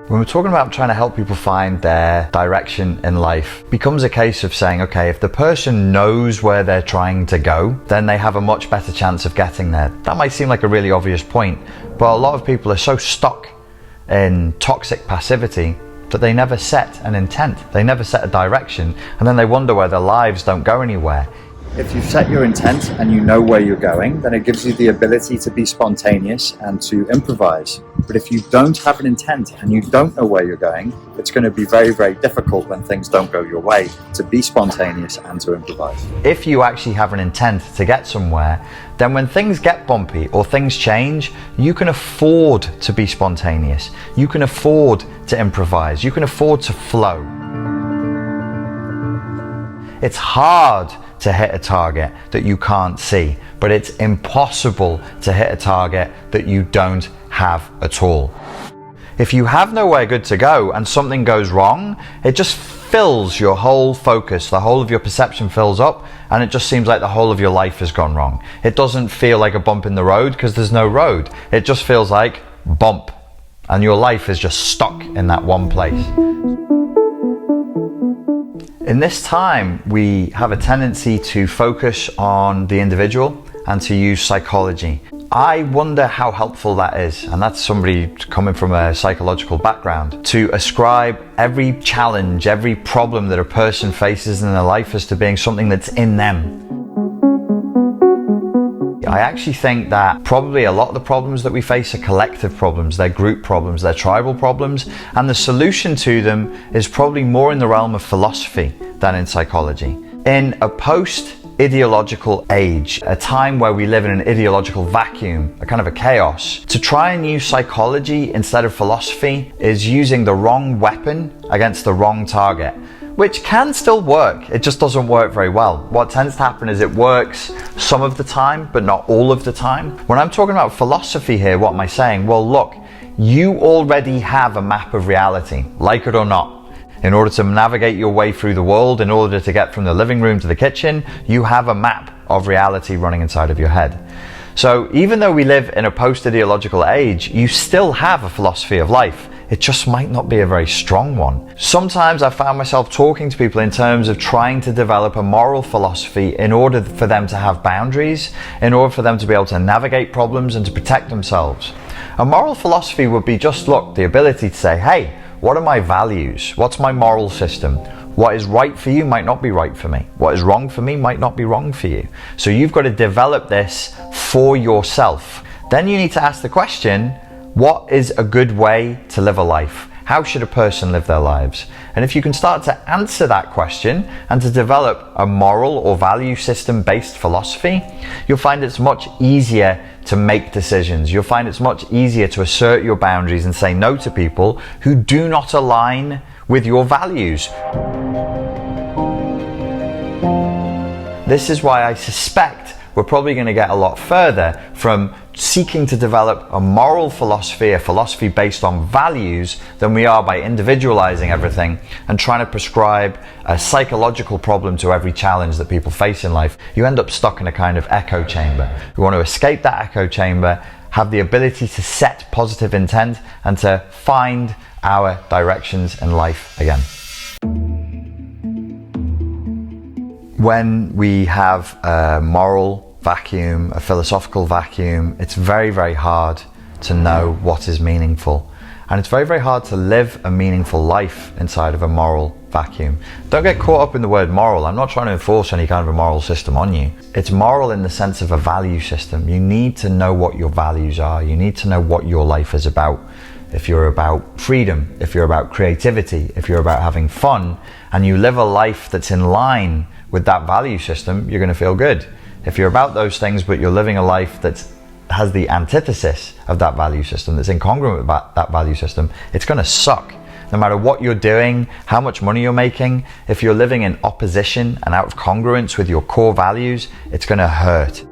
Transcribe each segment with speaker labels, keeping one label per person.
Speaker 1: When we're talking about trying to help people find their direction in life, becomes a case of saying, okay, if the person knows where they're trying to go, then they have a much better chance of getting there. That might seem like a really obvious point, but a lot of people are so stuck in toxic passivity that they never set an intent, they never set a direction, and then they wonder why their lives don't go anywhere. If you've set your intent and you know where you're going, then it gives you the ability to be spontaneous and to improvise. But if you don't have an intent and you don't know where you're going, it's going to be very, very difficult when things don't go your way to be spontaneous and to improvise. If you actually have an intent to get somewhere, then when things get bumpy or things change, you can afford to be spontaneous. You can afford to improvise. You can afford to flow. It's hard to hit a target that you can't see, but it's impossible to hit a target that you don't have at all. If you have nowhere good to go and something goes wrong, it just fills your whole focus, the whole of your perception fills up, and it just seems like the whole of your life has gone wrong. It doesn't feel like a bump in the road because there's no road. It just feels like bump, and your life is just stuck in that one place. In this time, we have a tendency to focus on the individual and to use psychology. I wonder how helpful that is, and that's somebody coming from a psychological background, to ascribe every challenge, every problem that a person faces in their life as to being something that's in them. I actually think that probably a lot of the problems that we face are collective problems, they're group problems, they're tribal problems, and the solution to them is probably more in the realm of philosophy than in psychology. In a post-ideological age, a time where we live in an ideological vacuum, a kind of a chaos, to try and use psychology instead of philosophy is using the wrong weapon against the wrong target, which can still work, it just doesn't work very well. What tends to happen is it works some of the time, but not all of the time. When I'm talking about philosophy here, what am I saying? Well, look, you already have a map of reality, like it or not. In order to navigate your way through the world, in order to get from the living room to the kitchen, you have a map of reality running inside of your head. So even though we live in a post-ideological age, you still have a philosophy of life. It just might not be a very strong one. Sometimes I found myself talking to people in terms of trying to develop a moral philosophy in order for them to have boundaries, in order for them to be able to navigate problems and to protect themselves. A moral philosophy would be just, look, the ability to say, hey, what are my values? What's my moral system? What is right for you might not be right for me. What is wrong for me might not be wrong for you. So you've got to develop this for yourself. Then you need to ask the question, what is a good way to live a life? How should a person live their lives? And if you can start to answer that question and to develop a moral or value system based philosophy, you'll find it's much easier to make decisions. You'll find it's much easier to assert your boundaries and say no to people who do not align with your values. This is why I suspect we're probably going to get a lot further from seeking to develop a moral philosophy, a philosophy based on values, than we are by individualizing everything and trying to prescribe a psychological problem to every challenge that people face in life. You end up stuck in a kind of echo chamber. We want to escape that echo chamber, have the ability to set positive intent and to find our directions in life again. When we have a moral vacuum, a philosophical vacuum, it's very, very hard to know what is meaningful. And it's very, very hard to live a meaningful life inside of a moral vacuum. Don't get caught up in the word moral. I'm not trying to enforce any kind of a moral system on you. It's moral in the sense of a value system. You need to know what your values are. You need to know what your life is about. If you're about freedom, if you're about creativity, if you're about having fun, and you live a life that's in line with that value system, you're going to feel good. If you're about those things, but you're living a life that has the antithesis of that value system, that's incongruent with that value system, it's going to suck. No matter what you're doing, how much money you're making, if you're living in opposition and out of congruence with your core values, it's going to hurt.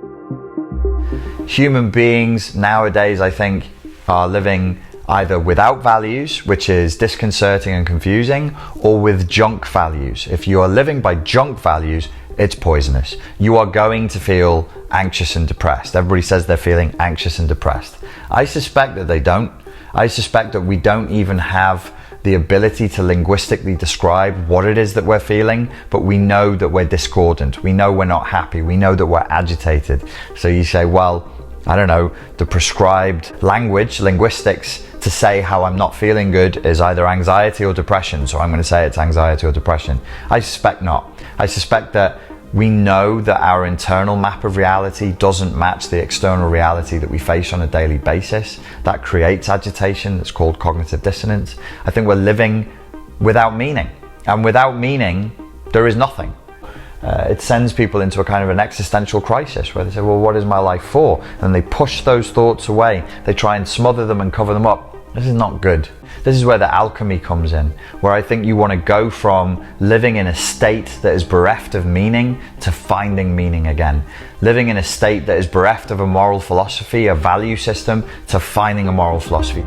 Speaker 1: Human beings nowadays, I think, are living either without values, which is disconcerting and confusing, or with junk values. If you are living by junk values, it's poisonous. You are going to feel anxious and depressed. Everybody says they're feeling anxious and depressed. I suspect that they don't. I suspect that we don't even have the ability to linguistically describe what it is that we're feeling, but we know that we're discordant. We know we're not happy. We know that we're agitated. So you say, well, I don't know, the prescribed language, linguistics, to say how I'm not feeling good is either anxiety or depression. So I'm going to say it's anxiety or depression. I suspect not. I suspect that we know that our internal map of reality doesn't match the external reality that we face on a daily basis. That creates agitation. It's called cognitive dissonance. I think we're living without meaning. And without meaning, there is nothing. It sends people into a kind of an existential crisis where they say, well, what is my life for? And they push those thoughts away. They try and smother them and cover them up. This is not good. This is where the alchemy comes in, where I think you want to go from living in a state that is bereft of meaning to finding meaning again. Living in a state that is bereft of a moral philosophy, a value system, to finding a moral philosophy.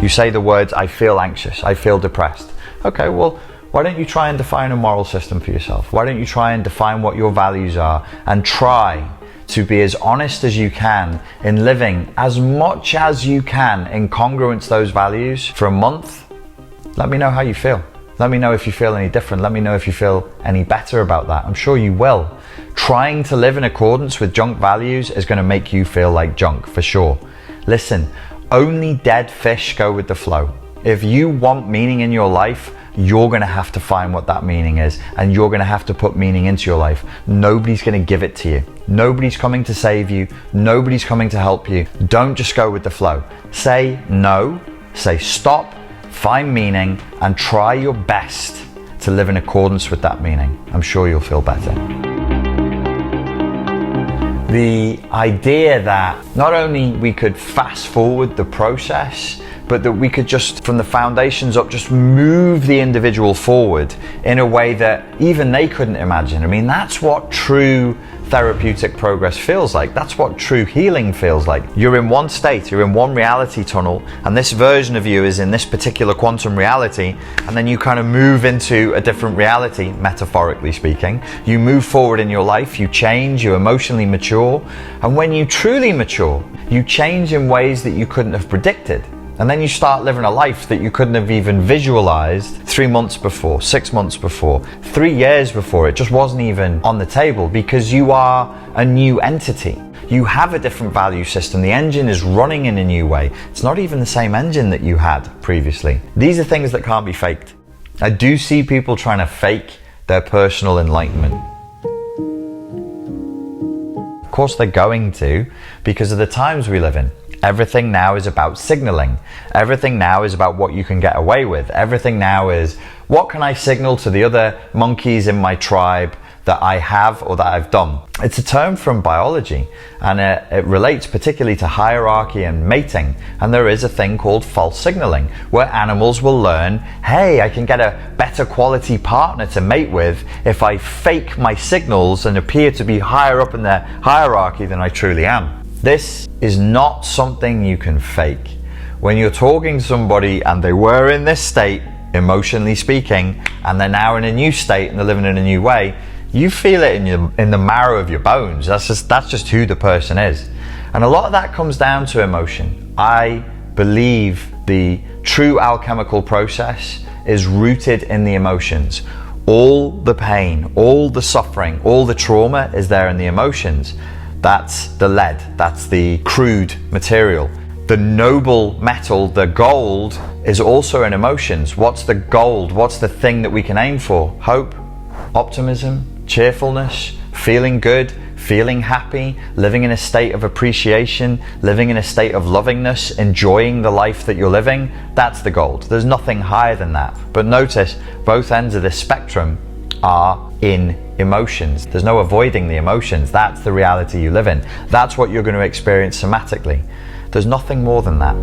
Speaker 1: You say the words, I feel anxious, I feel depressed. Okay, well, why don't you try and define a moral system for yourself? Why don't you try and define what your values are and try to be as honest as you can in living as much as you can in congruence to those values for a month? Let me know how you feel. Let me know if you feel any different. Let me know if you feel any better about that. I'm sure you will. Trying to live in accordance with junk values is going to make you feel like junk, for sure. Listen, only dead fish go with the flow. If you want meaning in your life, you're going to have to find what that meaning is, and you're going to have to put meaning into your life. Nobody's going to give it to you. Nobody's coming to save you. Nobody's coming to help you. Don't just go with the flow. Say no, say stop, find meaning, and try your best to live in accordance with that meaning. I'm sure you'll feel better. The idea that not only we could fast forward the process, but that we could just, from the foundations up, just move the individual forward in a way that even they couldn't imagine. I mean, that's what true therapeutic progress feels like. That's what true healing feels like. You're in one state, you're in one reality tunnel, and this version of you is in this particular quantum reality, and then you kind of move into a different reality, metaphorically speaking. You move forward in your life, you change, you emotionally mature, and when you truly mature, you change in ways that you couldn't have predicted. And then you start living a life that you couldn't have even visualized 3 months before, 6 months before, 3 years before. It just wasn't even on the table because you are a new entity. You have a different value system. The engine is running in a new way. It's not even the same engine that you had previously. These are things that can't be faked. I do see people trying to fake their personal enlightenment. Of course they're going to, because of the times we live in. Everything now is about signaling. Everything now is about what you can get away with. Everything now is, what can I signal to the other monkeys in my tribe that I have or that I've done? It's a term from biology, and it relates particularly to hierarchy and mating. And there is a thing called false signaling, where animals will learn, hey, I can get a better quality partner to mate with if I fake my signals and appear to be higher up in their hierarchy than I truly am. This is not something you can fake. When you're talking to somebody and they were in this state, emotionally speaking, and they're now in a new state and they're living in a new way, you feel it in the marrow of your bones. That's just who the person is. And a lot of that comes down to emotion. I believe the true alchemical process is rooted in the emotions. All the pain, all the suffering, all the trauma is there in the emotions. That's the lead, that's the crude material. The noble metal, the gold, is also in emotions. What's the gold? What's the thing that we can aim for? Hope, optimism, cheerfulness, feeling good, feeling happy, living in a state of appreciation, living in a state of lovingness, enjoying the life that you're living. That's the gold. There's nothing higher than that. But notice, both ends of this spectrum are in emotions. There's no avoiding the emotions. That's the reality you live in. That's what you're going to experience somatically. There's nothing more than that.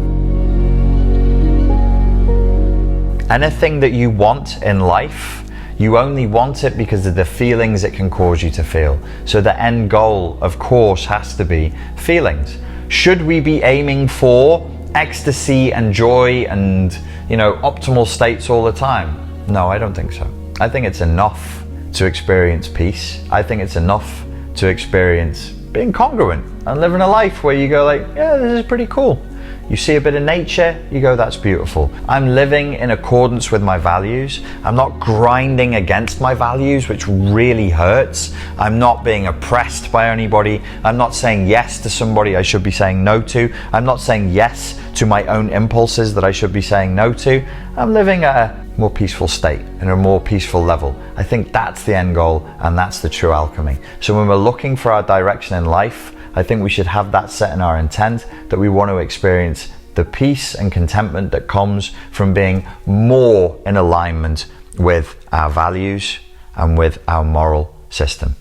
Speaker 1: Anything that you want in life, you only want it because of the feelings it can cause you to feel. So the end goal, of course, has to be feelings. Should we be aiming for ecstasy and joy and, optimal states all the time? No, I don't think so. I think it's enough to experience peace. I think it's enough to experience being congruent and living a life where you go like, yeah, this is pretty cool. You see a bit of nature, you go, that's beautiful. I'm living in accordance with my values. I'm not grinding against my values, which really hurts. I'm not being oppressed by anybody. I'm not saying yes to somebody I should be saying no to. I'm not saying yes to my own impulses that I should be saying no to. I'm living at a more peaceful state, in a more peaceful level. I think that's the end goal, and that's the true alchemy. So when we're looking for our direction in life, I think we should have that set in our intent, that we want to experience the peace and contentment that comes from being more in alignment with our values and with our moral system.